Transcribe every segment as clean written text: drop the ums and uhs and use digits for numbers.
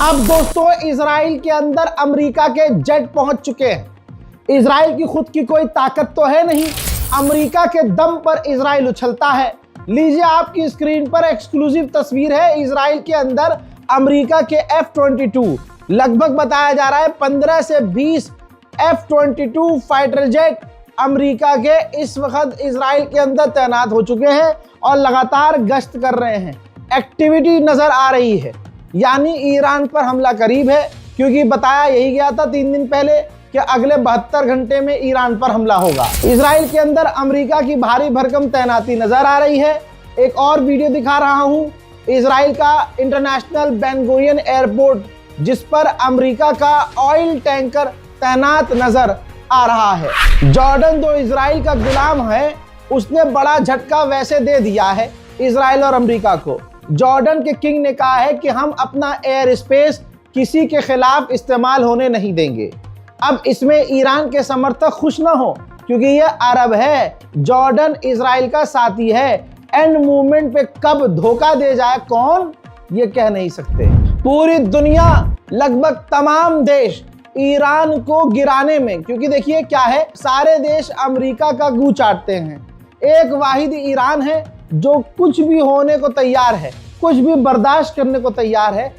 अब दोस्तों इजराइल के अंदर अमेरिका के जेट पहुंच चुके हैं। इजराइल की खुद की कोई ताकत तो है नहीं, अमेरिका के दम पर इजराइल उछलता है। लीजिए आपकी स्क्रीन पर एक्सक्लूसिव तस्वीर है इजराइल के अंदर अमेरिका के F-22, लगभग बताया जा रहा है 15 से 20 F-22 फाइटर जेट अमेरिका के इस वक्त इजराइल के अंदर तैनात हो चुके हैं और लगातार गश्त कर रहे हैं। एक्टिविटी नजर आ रही है, यानी ईरान पर हमला करीब है, क्योंकि बताया यही गया था 3 दिन पहले कि अगले 72 घंटे में ईरान पर हमला होगा। इजराइल के अंदर अमेरिका की भारी भरकम तैनाती नजर आ रही है। एक और वीडियो दिखा रहा हूं इजराइल का इंटरनेशनल बेन गुरियन एयरपोर्ट, जिस पर अमेरिका का ऑयल टैंकर तैनात नजर आ रहा है। जॉर्डन जो इजराइल का गुलाम है, उसने बड़ा झटका वैसे दे दिया है इजराइल और अमेरिका को। जॉर्डन के किंग ने कहा है कि हम अपना एयर स्पेस किसी के खिलाफ इस्तेमाल होने नहीं देंगे। अब इसमें ईरान के समर्थक खुश ना हो, क्योंकि ये अरब है, जॉर्डन इजराइल का साथी है। एंड मूवमेंट पे कब धोखा दे जाए कौन, ये कह नहीं सकते। पूरी दुनिया, लगभग तमाम देश ईरान को गिराने में, क्योंकि देखिए क्या है, सारे देश अमेरिका का गू चाटते हैं। एक वाहिद ईरान है जो कुछ भी होने को तैयार है, कुछ भी बर्दाश्त करने को तैयार है,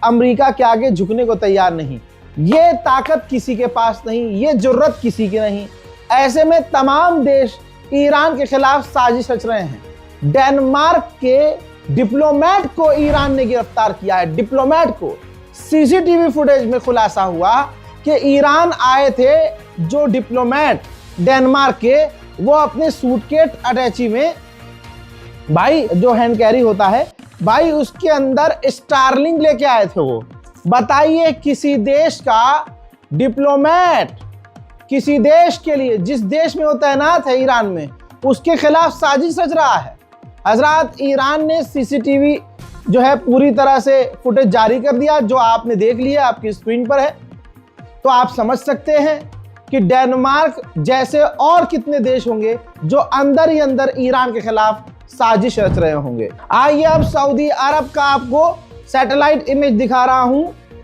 अमेरिका के आगे झुकने को तैयार नहीं। ये ताकत किसी के पास नहीं, ये जुर्रत किसी की नहीं। ऐसे में तमाम देश ईरान के खिलाफ साजिश रच रहे हैं। डेनमार्क के डिप्लोमेट को ईरान ने गिरफ्तार किया है। डिप्लोमेट को सीसीटीवी फुटेज में खुलासा हुआ कि ईरान आए थे जो डिप्लोमेट डेनमार्क के, वो अपने सूटकेस अटैची में, भाई जो हैंड कैरी होता है भाई, उसके अंदर स्टारलिंक लेके आए थे। वो बताइए, किसी देश का डिप्लोमेट किसी देश के लिए, जिस देश में वो तैनात है ईरान में, उसके खिलाफ साजिश रच रहा है। हजरात, ईरान ने सीसीटीवी जो है पूरी तरह से फुटेज जारी कर दिया, जो आपने देख लिया, आपकी स्क्रीन पर है। तो आप समझ सकते हैं कि डेनमार्क जैसे और कितने देश होंगे जो अंदर ही अंदर ईरान के खिलाफ साजिश रच रहे होंगे। आइए अब सऊदी अरब का आपको सैटेलाइट इमेज दिखा रहा हूं।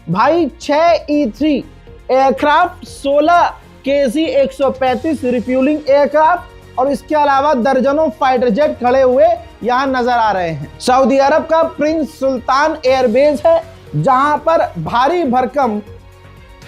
भाई 6 E-3 aircraft, 16 KC-135 refuelling aircraft और इसके अलावा दर्जनों फाइटर जेट खड़े हुए यहां नजर आ रहे हैं। सऊदी अरब का प्रिंस सुल्तान एयरबेस है, जहां पर भारी भरकम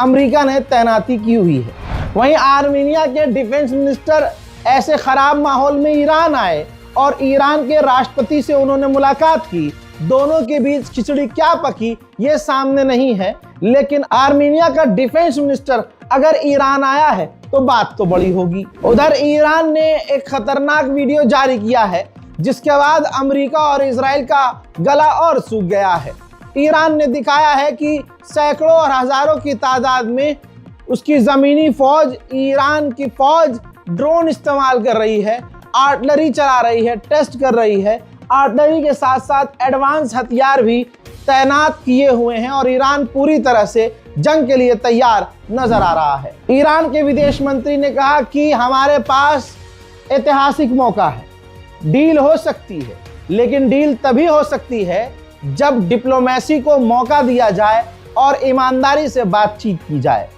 अमेरिका ने तैनाती की हुई है। वहीं आर्मीनिया के डिफेंस मिनिस्टर ऐसे खराब माहौल में ईरान आए और ईरान के राष्ट्रपति से उन्होंने मुलाकात की। दोनों के बीच खिचड़ी क्या पकी ये सामने नहीं है, लेकिन आर्मीनिया का डिफेंस मिनिस्टर अगर ईरान आया है तो बात तो बड़ी होगी। उधर ईरान ने एक खतरनाक वीडियो जारी किया है, जिसके बाद अमेरिका और इजराइल का गला और सूख गया है। ईरान ने दिखाया है कि सैकड़ों और हजारों की तादाद में उसकी जमीनी फौज, ईरान की फौज ड्रोन इस्तेमाल कर रही है, आर्टिलरी चला रही है, टेस्ट कर रही है। आर्टिलरी के साथ साथ एडवांस हथियार भी तैनात किए हुए हैं और ईरान पूरी तरह से जंग के लिए तैयार नजर आ रहा है। ईरान के विदेश मंत्री ने कहा कि हमारे पास ऐतिहासिक मौका है, डील हो सकती है, लेकिन डील तभी हो सकती है जब डिप्लोमेसी को मौका दिया जाए और ईमानदारी से बातचीत की जाए,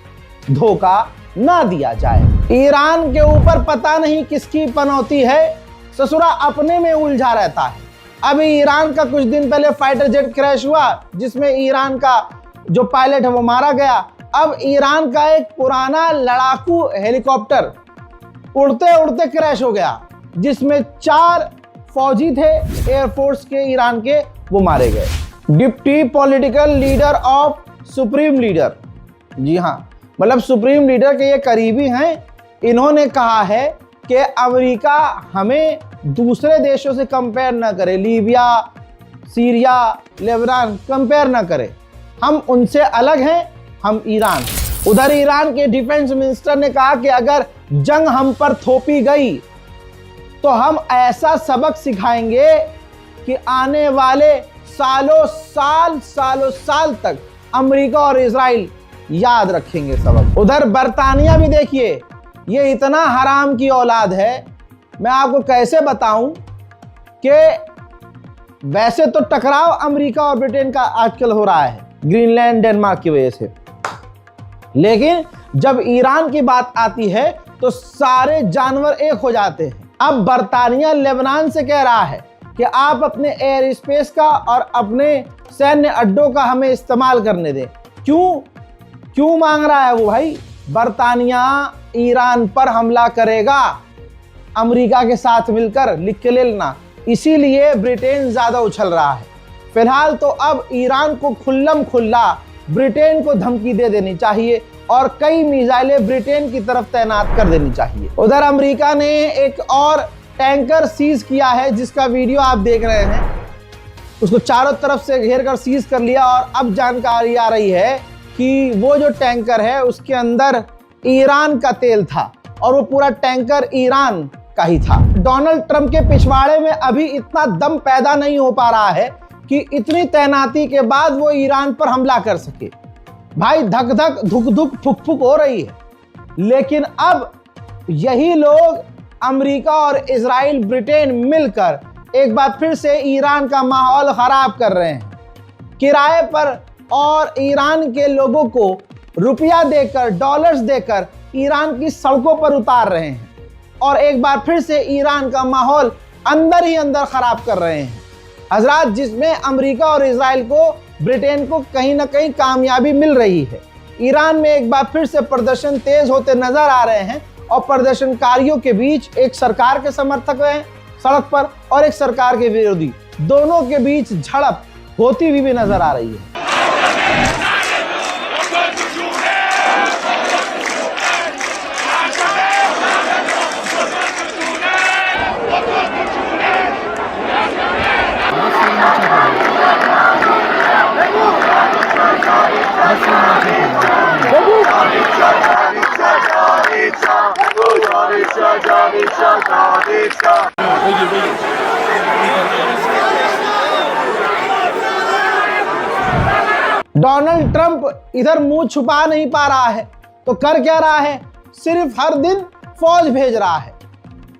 धोखा ना दिया जाए। ईरान के ऊपर पता नहीं किसकी पनौती है, ससुरा अपने में उलझा रहता है। अभी ईरान का कुछ दिन पहले फाइटर जेट क्रैश हुआ, जिसमें ईरान का जो पायलट है वो मारा गया। अब ईरान का एक पुराना लड़ाकू हेलीकॉप्टर उड़ते उड़ते क्रैश हो गया, जिसमें 4 फौजी थे एयरफोर्स के ईरान के, वो मारे गए। Deputy political leader of supreme leader, जी हाँ, मतलब सुप्रीम लीडर के ये करीबी हैं, इन्होंने कहा है कि अमेरिका हमें दूसरे देशों से कंपेयर ना करे, लीबिया, सीरिया, लेबनान कंपेयर ना करे, हम उनसे अलग हैं, हम ईरान। उधर ईरान के डिफेंस मिनिस्टर ने कहा कि अगर जंग हम पर थोपी गई तो हम ऐसा सबक सिखाएंगे कि आने वाले सालों साल तक अमेरिका और इजराइल याद रखेंगे सबक। उधर बर्तानिया भी देखिए, ये इतना हराम की औलाद है, मैं आपको कैसे बताऊं कि वैसे तो टकराव अमेरिका और ब्रिटेन का आजकल हो रहा है, ग्रीनलैंड, डेनमार्क की वजह से। लेकिन जब ईरान की बात आती है तो सारे जानवर एक हो जाते हैं। अब बर्तानिया लेबनान से कह रहा है कि आप अपने एयर स्पेस का और अपने सैन्य अड्डों का हमें इस्तेमाल करने दें। क्यों मांग रहा है वो भाई? बर्तानिया ईरान पर हमला करेगा अमेरिका के साथ मिलकर, लिख के ले लेना। इसीलिए ब्रिटेन ज्यादा उछल रहा है। फिलहाल तो अब ईरान को खुल्लम खुल्ला ब्रिटेन को धमकी दे देनी चाहिए और कई मिसाइलें ब्रिटेन की तरफ तैनात कर देनी चाहिए। उधर अमेरिका ने एक और टैंकर सीज किया है, जिसका वीडियो आप देख रहे हैं। उसको चारों तरफ से घेर कर सीज कर लिया और अब जानकारी आ रही है कि वो जो टैंकर है उसके अंदर ईरान का तेल था और वो पूरा टैंकर ईरान का ही था। डोनाल्ड ट्रंप के पिछवाड़े में अभी इतना दम पैदा नहीं हो पा रहा है कि इतनी तैनाती के बाद वो ईरान पर हमला कर सके। भाई धक धक धुक धुक फुक फुक हो रही है। लेकिन अब यही लोग अमेरिका और इजराइल, ब्रिटेन मिलकर एक बार फिर से ईरान का माहौल खराब कर रहे हैं। किराए पर और ईरान के लोगों को रुपया देकर, डॉलर्स देकर ईरान की सड़कों पर उतार रहे हैं और एक बार फिर से ईरान का माहौल अंदर ही अंदर खराब कर रहे हैं हजरात, जिसमें अमेरिका और इजराइल को, ब्रिटेन को कहीं ना कहीं कामयाबी मिल रही है। ईरान में एक बार फिर से प्रदर्शन तेज होते नजर आ रहे हैं और प्रदर्शनकारियों के बीच एक सरकार के समर्थक हैं सड़क पर और एक सरकार के विरोधी, दोनों के बीच झड़प होती हुई भी नजर आ रही है। डोनाल्ड ट्रंप इधर मुंह छुपा नहीं पा रहा है तो कर क्या रहा है? सिर्फ हर दिन फौज भेज रहा है।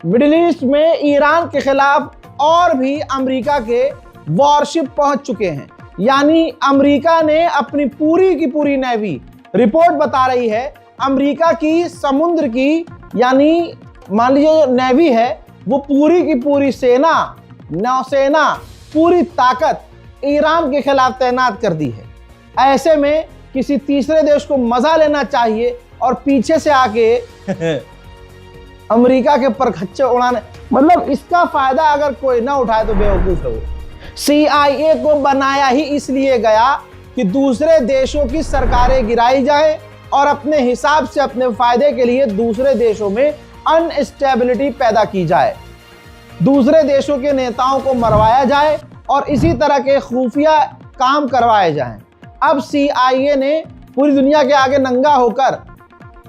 मिडिल ईस्ट में ईरान के खिलाफ और भी अमेरिका के वॉरशिप पहुंच चुके हैं। यानी अमेरिका ने अपनी पूरी की पूरी नेवी, रिपोर्ट बता रही है अमेरिका की समुद्र की, यानी मान लीजिए जो नेवी है वो पूरी की पूरी सेना, नौसेना, पूरी ताकत ईरान के खिलाफ तैनात कर दी है। ऐसे में किसी तीसरे देश को मजा लेना चाहिए और पीछे से आके अमेरिका के परखच्चे उड़ाने, मतलब इसका फायदा अगर कोई ना उठाए तो बेवकूफ है वो। CIA को बनाया ही इसलिए गया कि दूसरे देशों की सरकारें गिराई जाए और अपने हिसाब से, अपने फायदे के लिए दूसरे देशों में अनस्टेबिलिटी पैदा की जाए, दूसरे देशों के नेताओं को मरवाया जाए और इसी तरह के खुफिया काम करवाए जाएं। अब CIA ने पूरी दुनिया के आगे नंगा होकर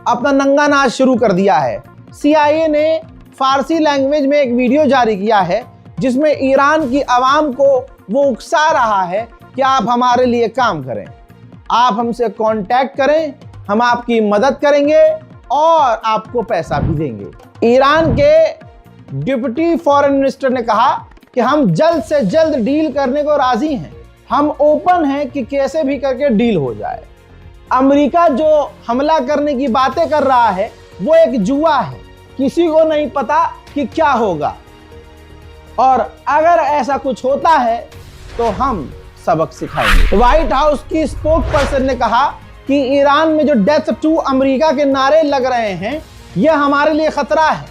अपना नंगा नाच शुरू कर दिया है। CIA ने फारसी लैंग्वेज में एक वीडियो जारी किया है जिसमें ईरान की आवाम को वो उकसा रहा है कि आप हमारे लिए काम करें, आप हमसे कांटेक्ट करें, हम आपकी मदद करेंगे और आपको पैसा भी देंगे। ईरान के डिप्टी फॉरेन मिनिस्टर ने कहा कि हम जल्द से जल्द डील करने को राजी हैं, हम ओपन हैं कि कैसे भी करके डील हो जाए। अमेरिका जो हमला करने की बातें कर रहा है वो एक जुआ है, किसी को नहीं पता कि क्या होगा और अगर ऐसा कुछ होता है तो हम सबक सिखाएंगे। व्हाइट हाउस की स्पोक पर्सन ने कहा कि ईरान में जो डेथ टू अमेरिका के नारे लग रहे हैं यह हमारे लिए खतरा है।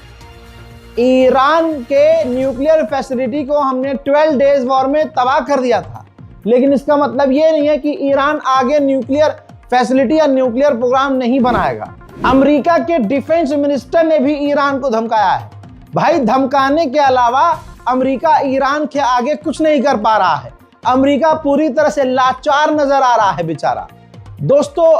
ईरान के न्यूक्लियर फैसिलिटी को हमने 12 डेज वॉर में तबाह कर दिया था, लेकिन इसका मतलब यह नहीं है कि ईरान आगे न्यूक्लियर फैसिलिटी या न्यूक्लियर प्रोग्राम नहीं बनाएगा। अमेरिका के डिफेंस मिनिस्टर ने भी ईरान को धमकाया है। भाई धमकाने के अलावा अमेरिका ईरान के आगे कुछ नहीं कर पा रहा है। अमेरिका पूरी तरह से लाचार नजर आ रहा है बेचारा। दोस्तों,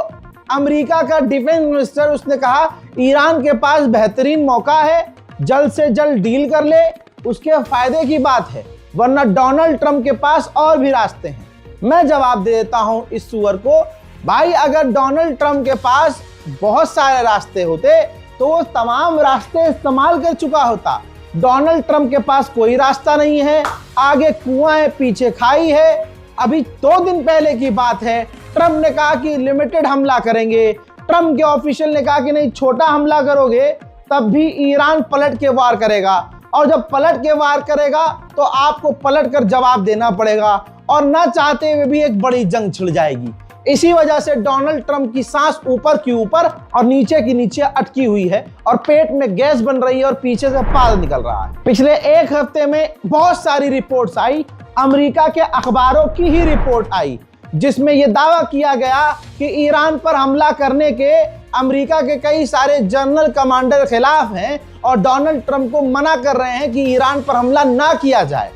अमेरिका का डिफेंस मिनिस्टर, उसने कहा ईरान के पास बेहतरीन मौका है, जल्द से जल्द डील कर ले, उसके फायदे की बात है, वरना डोनाल्ड ट्रंप के पास और भी रास्ते हैं। मैं जवाब दे देता हूं इस सुअर को, भाई अगर डोनाल्ड ट्रंप के पास बहुत सारे रास्ते होते तो वो तमाम रास्ते इस्तेमाल कर चुका होता। डोनाल्ड ट्रंप के पास कोई रास्ता नहीं है, आगे कुआं है, पीछे खाई है। अभी 2 दिन पहले की बात है, ट्रंप ने कहा कि लिमिटेड हमला करेंगे, ट्रंप के ऑफिशियल ने कहा कि नहीं छोटा हमला करोगे तब भी ईरान पलट के वार करेगा, और जब पलट के वार करेगा तो आपको पलट कर जवाब देना पड़ेगा, और ना चाहते हुए भी एक बड़ी जंग छिड़ जाएगी। इसी वजह से डोनाल्ड ट्रंप की सांस ऊपर की ऊपर और नीचे की नीचे अटकी हुई है, और पेट में गैस बन रही है और पीछे से पाल निकल रहा है। पिछले एक हफ्ते में बहुत सारी रिपोर्ट्स आई, अमेरिका के अखबारों की ही रिपोर्ट आई, जिसमें यह दावा किया गया कि ईरान पर हमला करने के अमेरिका के कई सारे जनरल कमांडर खिलाफ हैं और डोनाल्ड ट्रंप को मना कर रहे हैं कि ईरान पर हमला ना किया जाए।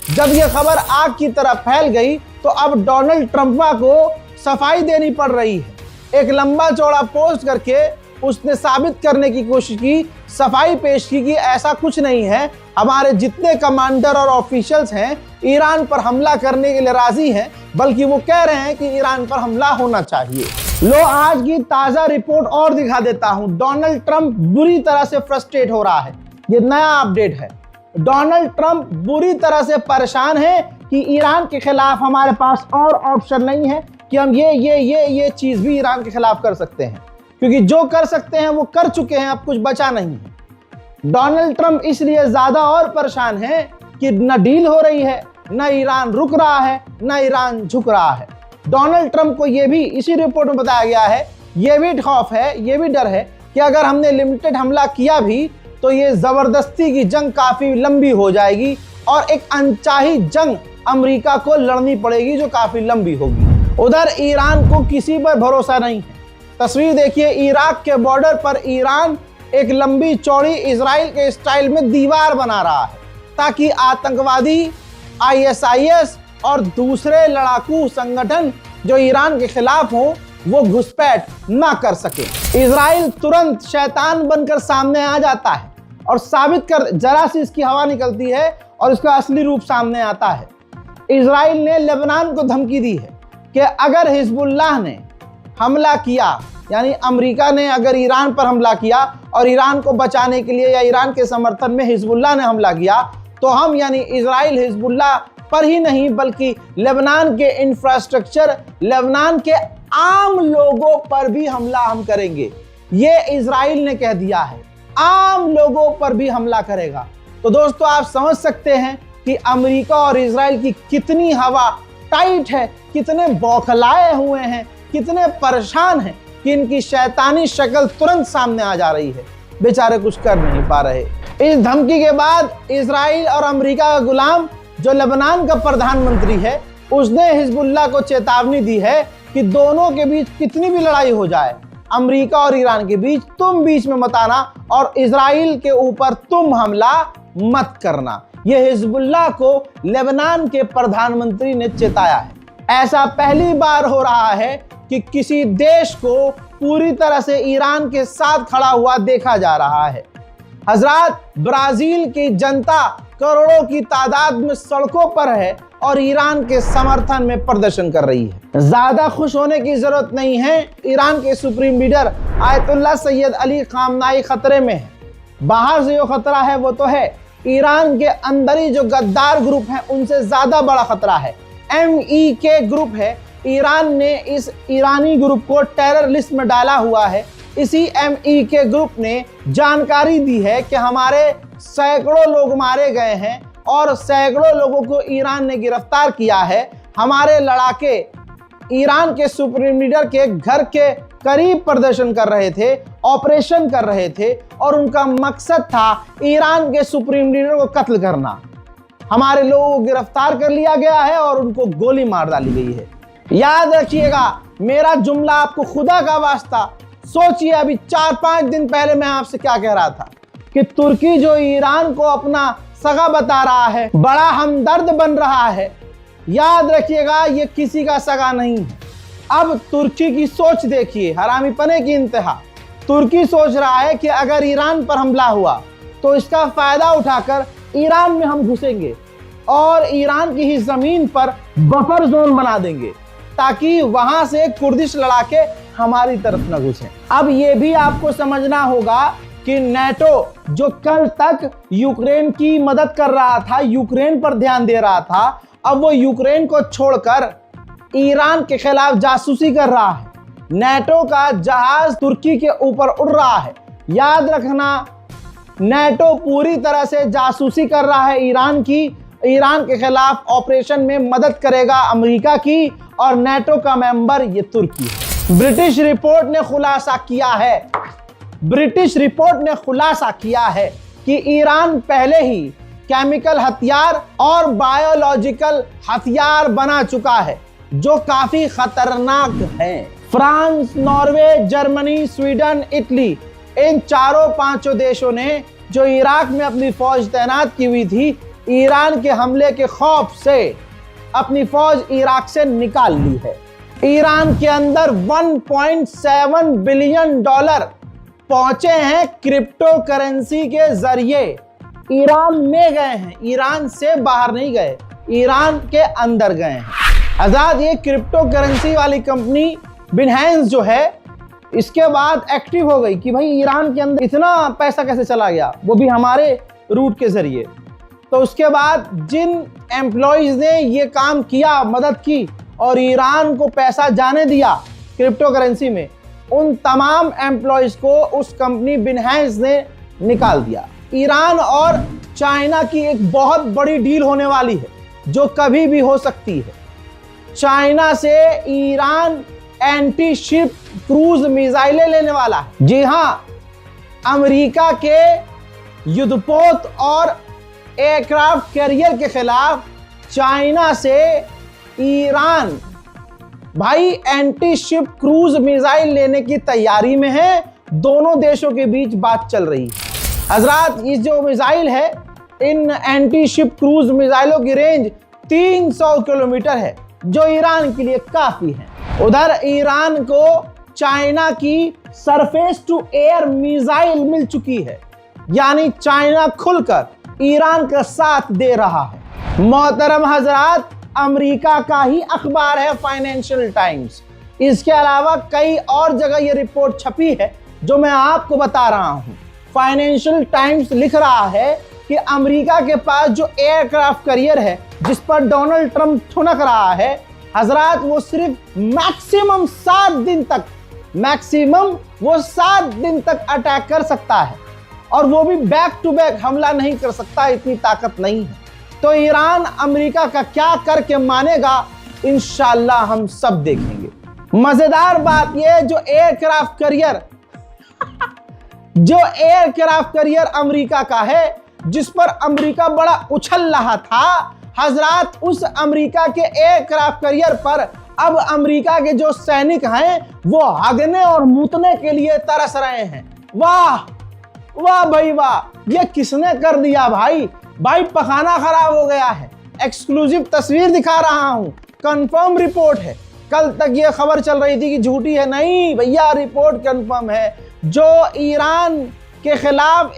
जब यह खबर आग की तरह फैल गई तो अब डोनाल्ड ट्रंप को सफाई देनी पड़ रही है। एक लंबा चौड़ा पोस्ट करके उसने साबित करने की कोशिश की, सफाई पेश की कि ऐसा कुछ नहीं है, हमारे जितने कमांडर और ऑफिशियल्स हैं ईरान पर हमला करने के लिए राजी हैं, बल्कि वो कह रहे हैं कि ईरान पर हमला होना चाहिए। लो आज की ताजा रिपोर्ट और दिखा देता हूं। डोनाल्ड ट्रंप बुरी तरह से फ्रस्ट्रेट हो रहा है, ये नया अपडेट है। डोनाल्ड ट्रंप बुरी तरह से परेशान है कि ईरान के खिलाफ हमारे पास और ऑप्शन नहीं है कि हम ये चीज भी ईरान के खिलाफ कर सकते हैं, क्योंकि जो कर सकते हैं वो कर चुके हैं, अब कुछ बचा नहीं है। डोनाल्ड ट्रंप इसलिए ज्यादा और परेशान है कि न डील हो रही है, न ईरान रुक रहा है, न ईरान झुक रहा है। डोनाल्ड ट्रंप को यह भी इसी रिपोर्ट में बताया गया है, यह भी खौफ है, यह भी डर है कि अगर हमने लिमिटेड हमला किया भी तो ये जबरदस्ती की जंग काफी लंबी हो जाएगी और एक अनचाही जंग अमेरिका को लड़नी पड़ेगी जो काफी लंबी होगी। उधर ईरान को किसी पर भरोसा नहीं है। तस्वीर देखिए, इराक के बॉर्डर पर ईरान एक लंबी चौड़ी इजराइल के स्टाइल में दीवार बना रहा है ताकि आतंकवादी ISIS और दूसरे लड़ाकू संगठन जो ईरान के खिलाफ हो वो घुसपैठ ना कर सके। इजराइल तुरंत शैतान बनकर सामने आ जाता है और साबित कर, जरा सी इसकी हवा निकलती है और इसका असली रूप सामने आता है। इजराइल ने लेबनान को धमकी दी है कि अगर हिजबुल्लाह ने हमला किया, यानी अमेरिका ने अगर ईरान पर हमला किया और ईरान को बचाने के लिए या ईरान के समर्थन में हिजबुल्लाह ने हमला किया, तो हम यानी इजराइल हिजबुल्लाह पर ही नहीं बल्कि लेबनान के इंफ्रास्ट्रक्चर, लेबनान के आम लोगों पर भी हमला हम करेंगे। ये इजराइल ने कह दिया है, आम लोगों पर भी हमला करेगा। तो दोस्तों आप समझ सकते हैं कि अमेरिका और इजराइल की कितनी हवा टाइट है, कितने बौखलाए हुए हैं, कितने परेशान हैं कि इनकी शैतानी शक्ल तुरंत सामने आ जा रही है। बेचारे कुछ कर नहीं पा रहे। इस धमकी के बाद इजराइल और अमेरिका का गुलाम जो लेबनान का प्रधानमंत्री है, उसने हिजबुल्लाह को चेतावनी दी है कि दोनों के बीच कितनी भी लड़ाई हो जाए, अमेरिका और ईरान के बीच तुम बीच में मत आना और इजराइल के ऊपर तुम हमला मत करना। यह हिजबुल्लाह को लेबनान के प्रधानमंत्री ने चेताया है। ऐसा पहली बार हो रहा है कि किसी देश को पूरी तरह से ईरान के साथ खड़ा हुआ देखा जा रहा है। हजरात, ब्राजील की जनता करोड़ों की तादाद में सड़कों पर है और ईरान के समर्थन में प्रदर्शन कर रही है। ज्यादा खुश होने की जरूरत नहीं है। ईरान के supreme leader Ayatollah Syed Ali खामनाई खतरे में है। बाहर से जो खतरा है वो तो है, ईरान के अंदर ही जो गद्दार ग्रुप है उनसे ज्यादा बड़ा खतरा है। MEK ग्रुप है, ईरान ने इस ईरानी ग्रुप को टेरर लिस्ट में डाला हुआ है। इसी MEK ग्रुप ने जानकारी दी है कि हमारे सैकड़ों लोग मारे गए हैं और सैकड़ों लोगों को ईरान ने गिरफ्तार किया है। हमारे लड़ाके ईरान के सुप्रीम लीडर के घर के करीब प्रदर्शन कर रहे थे, ऑपरेशन कर रहे थे और उनका मकसद था ईरान के सुप्रीम लीडर को कत्ल करना। हमारे लोगों को गिरफ्तार कर लिया गया है और उनको गोली मार डाली गई है। याद रखिएगा मेरा जुमला, आपको खुदा का वास्ता सोचिए, अभी 4-5 दिन पहले मैं आपसे क्या कह रहा था कि तुर्की जो ईरान को अपना सगा बता रहा है, बड़ा हमदर्द बन रहा है। याद रखिएगा ये किसी का सगा नहीं है। अब तुर्की की सोच देखिए, हरामीपने की इंतहा। तुर्की सोच रहा है कि अगर ईरान पर हमला हुआ तो इसका फायदा उठाकर ईरान में हम घुसेंगे और ईरान की ही जमीन पर बफर जोन बना देंगे ताकि वहां से कुर्दिश लड़ाके हमारी तरफ न घुसें। अब ये भी आपको समझना होगा कि नेटो जो कल तक यूक्रेन की मदद कर रहा था, यूक्रेन पर ध्यान दे रहा था, अब वो यूक्रेन को छोड़कर ईरान के खिलाफ जासूसी कर रहा है। नेटो का जहाज तुर्की के ऊपर उड़ रहा है। याद रखना, नेटो पूरी तरह से जासूसी कर रहा है ईरान की। ईरान के खिलाफ ऑपरेशन में मदद करेगा अमेरिका की, और नेटो का मेंबर ये तुर्की है। ब्रिटिश रिपोर्ट ने खुलासा किया है कि ईरान पहले ही केमिकल हथियार और बायोलॉजिकल हथियार बना चुका है, जो काफी खतरनाक है। France, Norway, Germany, Sweden, Italy, इन चारों पांचों देशों ने जो इराक में अपनी फौज तैनात की हुई थी, ईरान के हमले के खौफ से अपनी फौज इराक से निकाल ली है। ईरान के अंदर 1.7 बिलियन डॉलर पहुंचे हैं क्रिप्टो करेंसी के जरिए। ईरान में गए हैं, ईरान से बाहर नहीं गए, ईरान के अंदर गए हैं। आजाद ये क्रिप्टो करेंसी वाली कंपनी बिनहेंस जो है, इसके बाद एक्टिव हो गई कि भाई ईरान के अंदर इतना पैसा कैसे चला गया, वो भी हमारे रूट के जरिए। तो उसके बाद जिन एम्प्लॉइज ने ये काम किया, मदद की और ईरान को पैसा जाने दिया क्रिप्टो करेंसी में, उन तमाम एम्प्लॉइज को उस कंपनी बिनहेंस ने निकाल दिया। ईरान और चाइना की एक बहुत बड़ी डील होने वाली है, जो कभी भी हो सकती है। चाइना से ईरान एंटी शिप क्रूज मिसाइलें लेने वाला है। जी हां, अमेरिका के युद्धपोत और एयरक्राफ्ट कैरियर के खिलाफ चाइना से ईरान भाई एंटी शिप क्रूज मिसाइल लेने की तैयारी में है। दोनों देशों के बीच बात चल रही है। हजरात, ये जो मिसाइल है, इन एंटी शिप क्रूज मिसाइलों की रेंज 300 किलोमीटर है, जो ईरान के लिए काफी है। उधर ईरान को चाइना की सरफेस टू एयर मिसाइल मिल चुकी है, यानी चाइना खुलकर ईरान का साथ दे रहा है। मोहतरम हजरात, अमेरिका का ही अखबार है फाइनेंशियल टाइम्स। इसके अलावा कई और जगह ये रिपोर्ट छपी है, जो मैं आपको बता रहा हूं। फाइनेंशियल टाइम्स लिख रहा है कि अमेरिका के पास जो एयरक्राफ्ट कैरियर है, जिस पर डोनाल्ड ट्रंप ठुनक रहा है, हजरात, वो सिर्फ मैक्सिमम 7 दिन तक अटैक कर सकता है, और वो भी बैक टू बैक हमला नहीं कर सकता, इतनी ताकत नहीं है। तो ईरान अमेरिका का क्या करके मानेगा, इंशाल्लाह हम सब देखेंगे। मजेदार बात यह, जो एयरक्राफ्ट कैरियर अमेरिका का है, जिस पर अमेरिका बड़ा उछल रहा था, हजरात, उस अमेरिका के एयरक्राफ्ट कैरियर पर अब अमेरिका के जो सैनिक हैं, वो हगने और मूतने के लिए तरस रहे हैं। वाह वाह भाई वाह, ये किसने कर दिया भाई पखाना खराब हो गया है। एक्सक्लूसिव तस्वीर दिखा रहा हूं, कंफर्म रिपोर्ट है। कल तक ये खबर चल रही थी कि झूठी है, नहीं भैया, रिपोर्ट कंफर्म है। जो ईरान के खिलाफ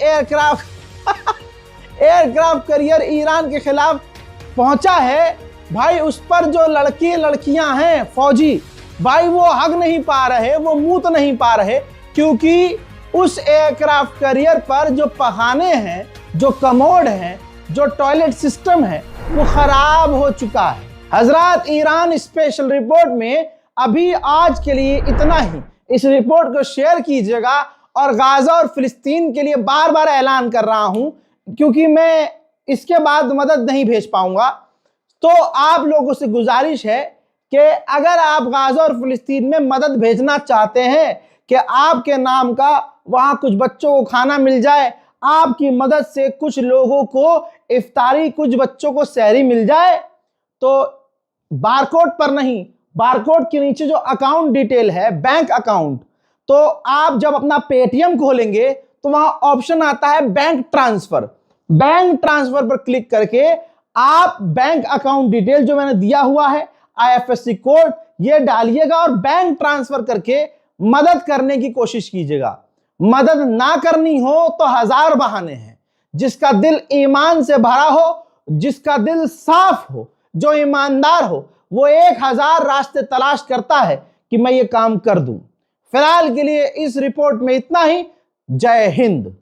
एयरक्राफ्ट कैरियर ईरान के खिलाफ पहुंचा है भाई, उस पर जो लड़कियां हैं फौजी भाई, वो हग नहीं पा रहे, वो मूत नहीं पा रहे, क्योंकि उस एयरक्राफ्ट कैरियर पर जो पखाने हैं, जो कमोड हैं, जो टॉयलेट सिस्टम है, वो खराब हो चुका है। हजरात, ईरान स्पेशल रिपोर्ट में अभी आज के लिए इतना ही। इस रिपोर्ट को शेयर कीजिएगा, और गाजा और फिलिस्तीन के लिए बार बार ऐलान कर रहा हूं, क्योंकि मैं इसके बाद मदद नहीं भेज पाऊंगा। तो आप लोगों से गुजारिश है कि अगर आप गाजा और फिलिस्तीन में मदद भेजना चाहते हैं कि आपके नाम का वहां कुछ बच्चों को खाना मिल जाए, आपकी मदद से कुछ लोगों को इफ्तारी, कुछ बच्चों को सहरी मिल जाए, तो बारकोड पर नहीं, बारकोड के नीचे जो अकाउंट डिटेल है, बैंक अकाउंट, तो आप जब अपना पेटीएम खोलेंगे तो वहां ऑप्शन आता है बैंक ट्रांसफर। बैंक ट्रांसफर पर क्लिक करके आप बैंक अकाउंट डिटेल जो मैंने दिया हुआ है, आईएफएससी कोड, ये डालिएगा और बैंक ट्रांसफर करके मदद करने की कोशिश कीजिएगा। मदद ना करनी हो तो 1000 बहाने हैं। जिसका दिल ईमान से भरा हो, जिसका दिल साफ हो, जो ईमानदार हो, वो 1000 रास्ते तलाश करता है कि मैं ये काम कर दूं। फिलहाल के लिए इस रिपोर्ट में इतना ही। जय हिंद।